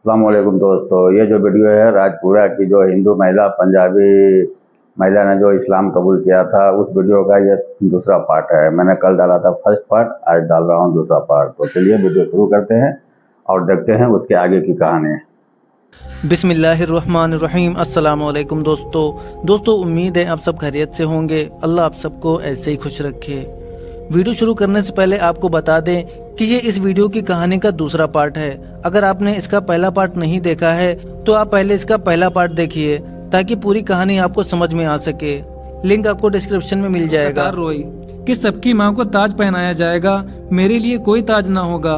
अस्सलाम वालेकुम दोस्तों, ये जो वीडियो है राजपुरा की जो हिंदू महिला पंजाबी महिला ने जो इस्लाम कबूल किया था उस वीडियो का ये दूसरा पार्ट है। मैंने कल डाला था फर्स्ट पार्ट, आज डाल रहा हूँ दूसरा पार्ट। तो चलिए वीडियो शुरू करते हैं और देखते हैं उसके आगे की कहानी। बिस्मिल्लाहिर्रहमानिर्रहीम। अस्सलाम वालेकुम दोस्तों, उम्मीद है आप सब खैरियत से होंगे। अल्लाह आप सबको ऐसे ही खुश रखे। वीडियो शुरू करने से पहले आपको बता दें कि ये इस वीडियो की कहानी का दूसरा पार्ट है। अगर आपने इसका पहला पार्ट नहीं देखा है तो आप पहले इसका पहला पार्ट देखिए ताकि पूरी कहानी आपको समझ में आ सके। लिंक आपको डिस्क्रिप्शन में मिल जाएगा। रोई कि सबकी माँ को ताज पहनाया जाएगा, मेरे लिए कोई ताज ना होगा।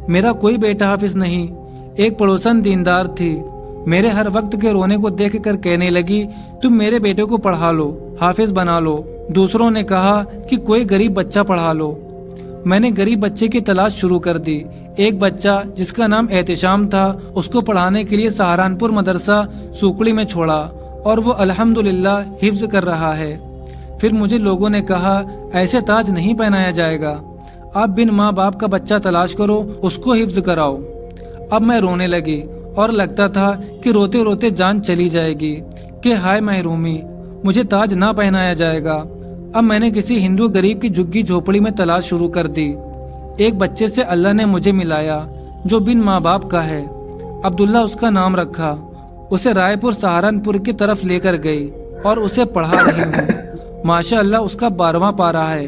मेरा कोई बेटा हाफिज नहीं। एक पड़ोसन दीनदार थी, मेरे हर वक्त के रोने को देखकर कहने लगी, तुम मेरे बेटे को पढ़ा लो, हाफिज बना लो। दूसरों ने कहा कि कोई गरीब बच्चा पढ़ा लो। मैंने गरीब बच्चे की तलाश शुरू कर दी। एक बच्चा जिसका नाम एहतिशाम था, उसको पढ़ाने के लिए सहारनपुर मदरसा सुकड़ी में छोड़ा और वो अल्हम्दुलिल्लाह हिफ्ज कर रहा है। फिर मुझे लोगों ने कहा, ऐसे ताज नहीं पहनाया जाएगा, आप बिन माँ बाप का बच्चा तलाश करो, उसको हिफ्ज कराओ। अब मैं रोने लगी और लगता था कि रोते रोते जान चली जाएगी कि हाय महरूमी, मुझे ताज ना पहनाया जाएगा। अब मैंने किसी हिंदू गरीब की झुग्गी झोपड़ी में तलाश शुरू कर दी। एक बच्चे से अल्लाह ने मुझे मिलाया जो बिन माँ बाप का है। अब्दुल्ला उसका नाम रखा। उसे रायपुर सहारनपुर की तरफ लेकर गई और उसे पढ़ा रही हूँ। माशाअल्लाह उसका 12वां पारा है,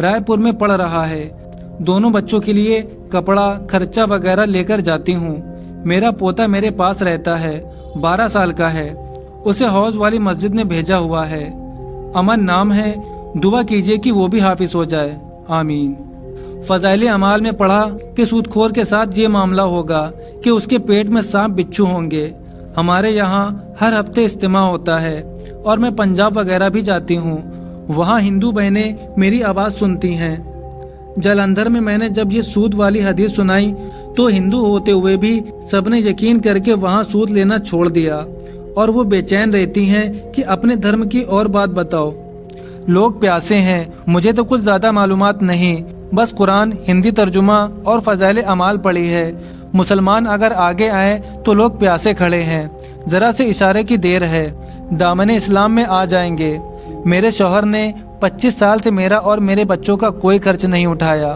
रायपुर में पढ़ रहा है। दोनों बच्चों के लिए कपड़ा खर्चा वगैरह लेकर जाती हूँ। मेरा पोता मेरे पास रहता है, 12 साल का है। उसे हौज वाली मस्जिद में भेजा हुआ है। अमन नाम है, दुआ कीजिए कि वो भी हाफिज हो जाए, आमीन। फजाइल अमाल में पढ़ा कि सूदखोर के साथ ये मामला होगा कि उसके पेट में सांप बिच्छू होंगे। हमारे यहाँ हर हफ्ते इज्तिमा होता है और मैं पंजाब वगैरह भी जाती हूँ। वहाँ हिंदू बहनें मेरी आवाज़ सुनती हैं। जालंधर में मैंने जब ये सूद वाली हदीस सुनाई तो हिंदू होते हुए भी सबने यकीन करके वहाँ सूद लेना छोड़ दिया और वो बेचैन रहती हैं कि अपने धर्म की और बात बताओ। लोग प्यासे हैं। मुझे तो कुछ ज़्यादा मालूमात नहीं, बस कुरान हिंदी तर्जुमा और फ़ज़ाइल अमाल पढ़ी है। मुसलमान अगर आगे आए तो लोग प्यासे खड़े हैं, ज़रा से इशारे की देर है, दामने इस्लाम में आ जाएंगे। मेरे शौहर ने 25 साल से मेरा और मेरे बच्चों का कोई खर्च नहीं उठाया।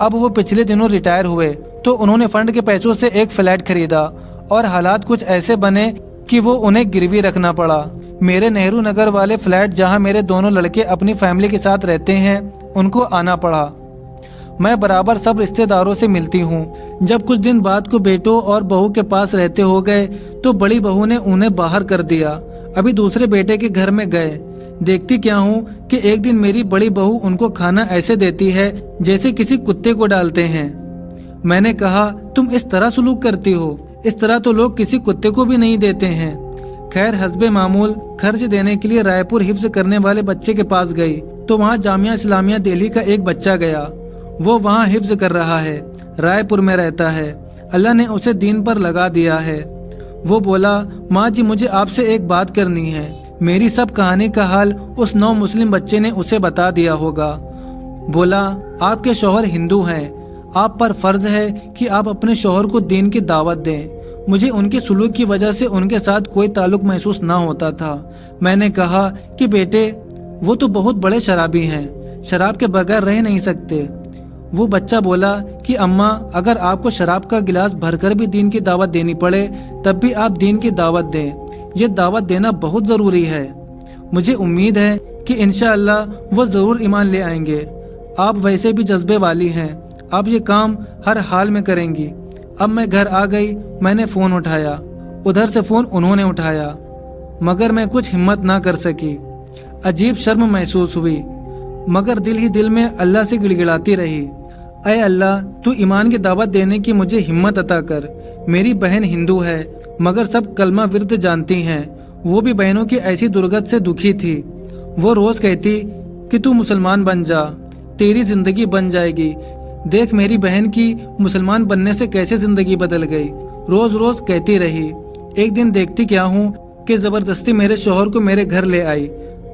अब वो पिछले दिनों रिटायर हुए तो उन्होंने फंड के पैसों से एक फ्लैट खरीदा और हालात कुछ ऐसे बने कि वो उन्हें गिरवी रखना पड़ा। मेरे नेहरू नगर वाले फ्लैट जहां मेरे दोनों लड़के अपनी फैमिली के साथ रहते हैं, उनको आना पड़ा। मैं बराबर सब रिश्तेदारों से मिलती हूँ। जब कुछ दिन बाद को बेटों और बहू के पास रहते हो गए तो बड़ी बहू ने उन्हें बाहर कर दिया। अभी दूसरे बेटे के घर में गए। देखती क्या हूँ कि एक दिन मेरी बड़ी बहू उनको खाना ऐसे देती है जैसे किसी कुत्ते को डालते हैं। मैंने कहा, तुम इस तरह सलूक करती हो? इस तरह तो लोग किसी कुत्ते को भी नहीं देते हैं। खैर हस्बे मामूल खर्च देने के लिए रायपुर हिफ्ज करने वाले बच्चे के पास गई तो वहाँ जामिया इस्लामिया दिल्ली का एक बच्चा गया। वो वहाँ हिफ्ज कर रहा है, रायपुर में रहता है। अल्लाह ने उसे दीन पर लगा दिया है। वो बोला, माँ जी मुझे आपसे एक बात करनी है। मेरी सब कहानी का हाल उस नौ मुस्लिम बच्चे ने उसे बता दिया होगा। बोला, आपके शौहर हिंदू हैं, आप पर फर्ज है कि आप अपने शौहर को दीन की दावत दें। मुझे उनके सुलूक की वजह से उनके साथ कोई ताल्लुक महसूस ना होता था। मैंने कहा कि बेटे वो तो बहुत बड़े शराबी हैं, शराब के बगैर रह नहीं सकते। वो बच्चा बोला कि अम्मा अगर आपको शराब का गिलास भरकर भी दीन की दावत देनी पड़े तब भी आप दीन की दावत दें। ये दावत देना बहुत ज़रूरी है। मुझे उम्मीद है कि इंशाअल्लाह वो ज़रूर ईमान ले आएंगे। आप वैसे भी जज्बे वाली हैं, आप ये काम हर हाल में करेंगी। अब मैं घर आ गई। मैंने फ़ोन उठाया, उधर से फ़ोन उन्होंने उठाया, मगर मैं कुछ हिम्मत ना कर सकी। अजीब शर्म महसूस हुई, मगर दिल ही दिल में अल्लाह से गिड़गिड़ाती रही, ऐ अल्लाह तू ईमान की दावत देने की मुझे हिम्मत अता कर। मेरी बहन हिंदू है मगर सब कलमा विर्द जानती हैं। वो भी बहनों की ऐसी दुर्गत से दुखी थी। वो रोज़ कहती कि तू मुसलमान बन जा, तेरी ज़िंदगी बन जाएगी। देख मेरी बहन की मुसलमान बनने से कैसे जिंदगी बदल गई। रोज रोज कहती रही। एक दिन देखती क्या हूँ कि जबरदस्ती मेरे शौहर को मेरे घर ले आई।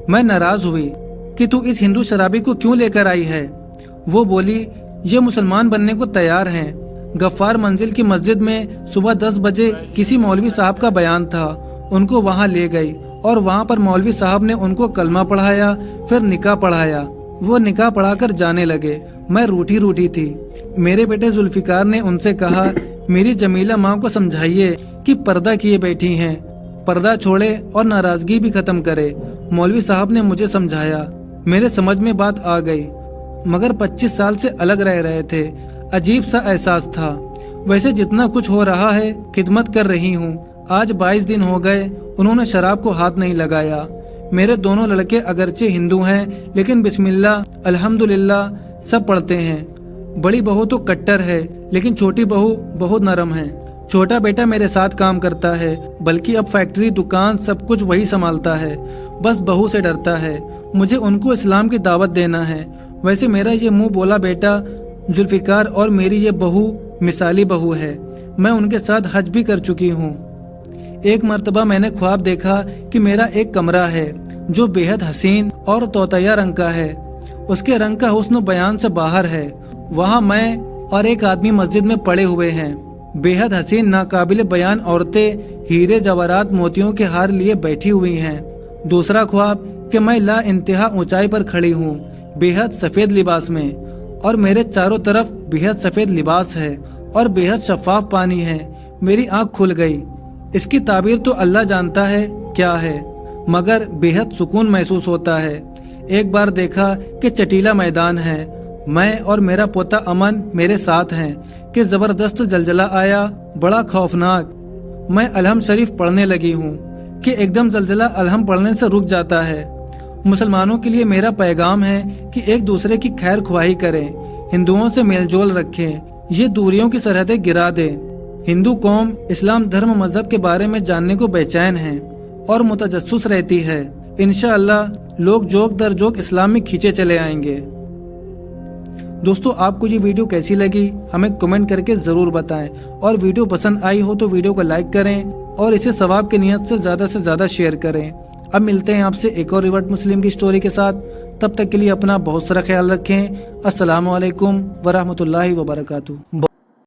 मैं नाराज हुई कि तू इस हिंदू शराबी को क्यों लेकर आई है। वो बोली, ये मुसलमान बनने को तैयार हैं, गफ्फार मंजिल की मस्जिद में सुबह 10 बजे किसी मौलवी साहब का बयान था। उनको वहाँ ले गई और वहाँ पर मौलवी साहब ने उनको कलमा पढ़ाया, फिर निकाह पढ़ाया। वो निकाह पढ़ाकर जाने लगे। मैं रूठी रूठी थी। मेरे बेटे जुल्फिकार ने उनसे कहा, मेरी जमीला माँ को समझाइए कि पर्दा किए बैठी हैं, पर्दा छोड़े और नाराजगी भी खत्म करे। मौलवी साहब ने मुझे समझाया, मेरे समझ में बात आ गई, मगर 25 साल से अलग रह रहे थे। अजीब सा एहसास था। वैसे जितना कुछ हो रहा है खिदमत कर रही हूँ। आज 22 दिन हो गए उन्होंने शराब को हाथ नहीं लगाया। मेरे दोनों लड़के अगरचे हिंदू हैं, लेकिन बिस्मिल्लाह अल्हम्दुलिल्लाह सब पढ़ते हैं। बड़ी बहू तो कट्टर है, लेकिन छोटी बहू बहुत नरम है। छोटा बेटा मेरे साथ काम करता है, बल्कि अब फैक्ट्री दुकान सब कुछ वही संभालता है। बस बहू से डरता है। मुझे उनको इस्लाम की दावत देना है। वैसे मेरा ये मुंह बोला बेटा जुल्फिकार और मेरी ये बहू मिसाली बहू है। मैं उनके साथ हज भी कर चुकी हूँ। एक मर्तबा मैंने ख्वाब देखा कि मेरा एक कमरा है जो बेहद हसीन और तोतैया रंग का है। उसके रंग का हुस्न बयान से बाहर है। वहाँ मैं और एक आदमी मस्जिद में पड़े हुए हैं। बेहद हसीन नाकाबिल बयान औरतें हीरे जवाहरात मोतियों के हार लिए बैठी हुई हैं। दूसरा ख्वाब कि मैं ला इंतहा ऊंचाई पर खड़ी हूँ, बेहद सफेद लिबास में, और मेरे चारों तरफ बेहद सफेद लिबास है और बेहद शफाफ पानी है। मेरी आंख खुल गई। इसकी ताबीर तो अल्लाह जानता है क्या है, मगर बेहद सुकून महसूस होता है। एक बार देखा कि चटीला मैदान है। मैं और मेरा पोता अमन मेरे साथ हैं कि जबरदस्त जलजला आया, बड़ा खौफनाक। मैं अलहम शरीफ पढ़ने लगी हूँ कि एकदम जलजला अलहम पढ़ने से रुक जाता है। मुसलमानों के लिए मेरा पैगाम है कि एक दूसरे की खैर ख्वाही करें, हिंदुओं से मेलजोल रखें, ये दूरियों की सरहदें गिरा दें। हिंदू कौम इस्लाम धर्म मजहब के बारे में जानने को बेचैन है और मुतजस्सुस रहती है। इंशाअल्लाह लोग जोक दर जोक इस्लाम में खींचे चले आएंगे। दोस्तों, आपको ये वीडियो कैसी लगी हमें कमेंट करके ज़रूर बताएं, और वीडियो पसंद आई हो तो वीडियो को लाइक करें और इसे सवाब की नियत से ज़्यादा शेयर करें। अब मिलते हैं आपसे एक और रिवर्ट मुस्लिम की स्टोरी के साथ। तब तक के लिए अपना बहुत सारा ख्याल रखें। अस्सलामु अलैकुम वरहमतुल्लाहि वबरकातुहू।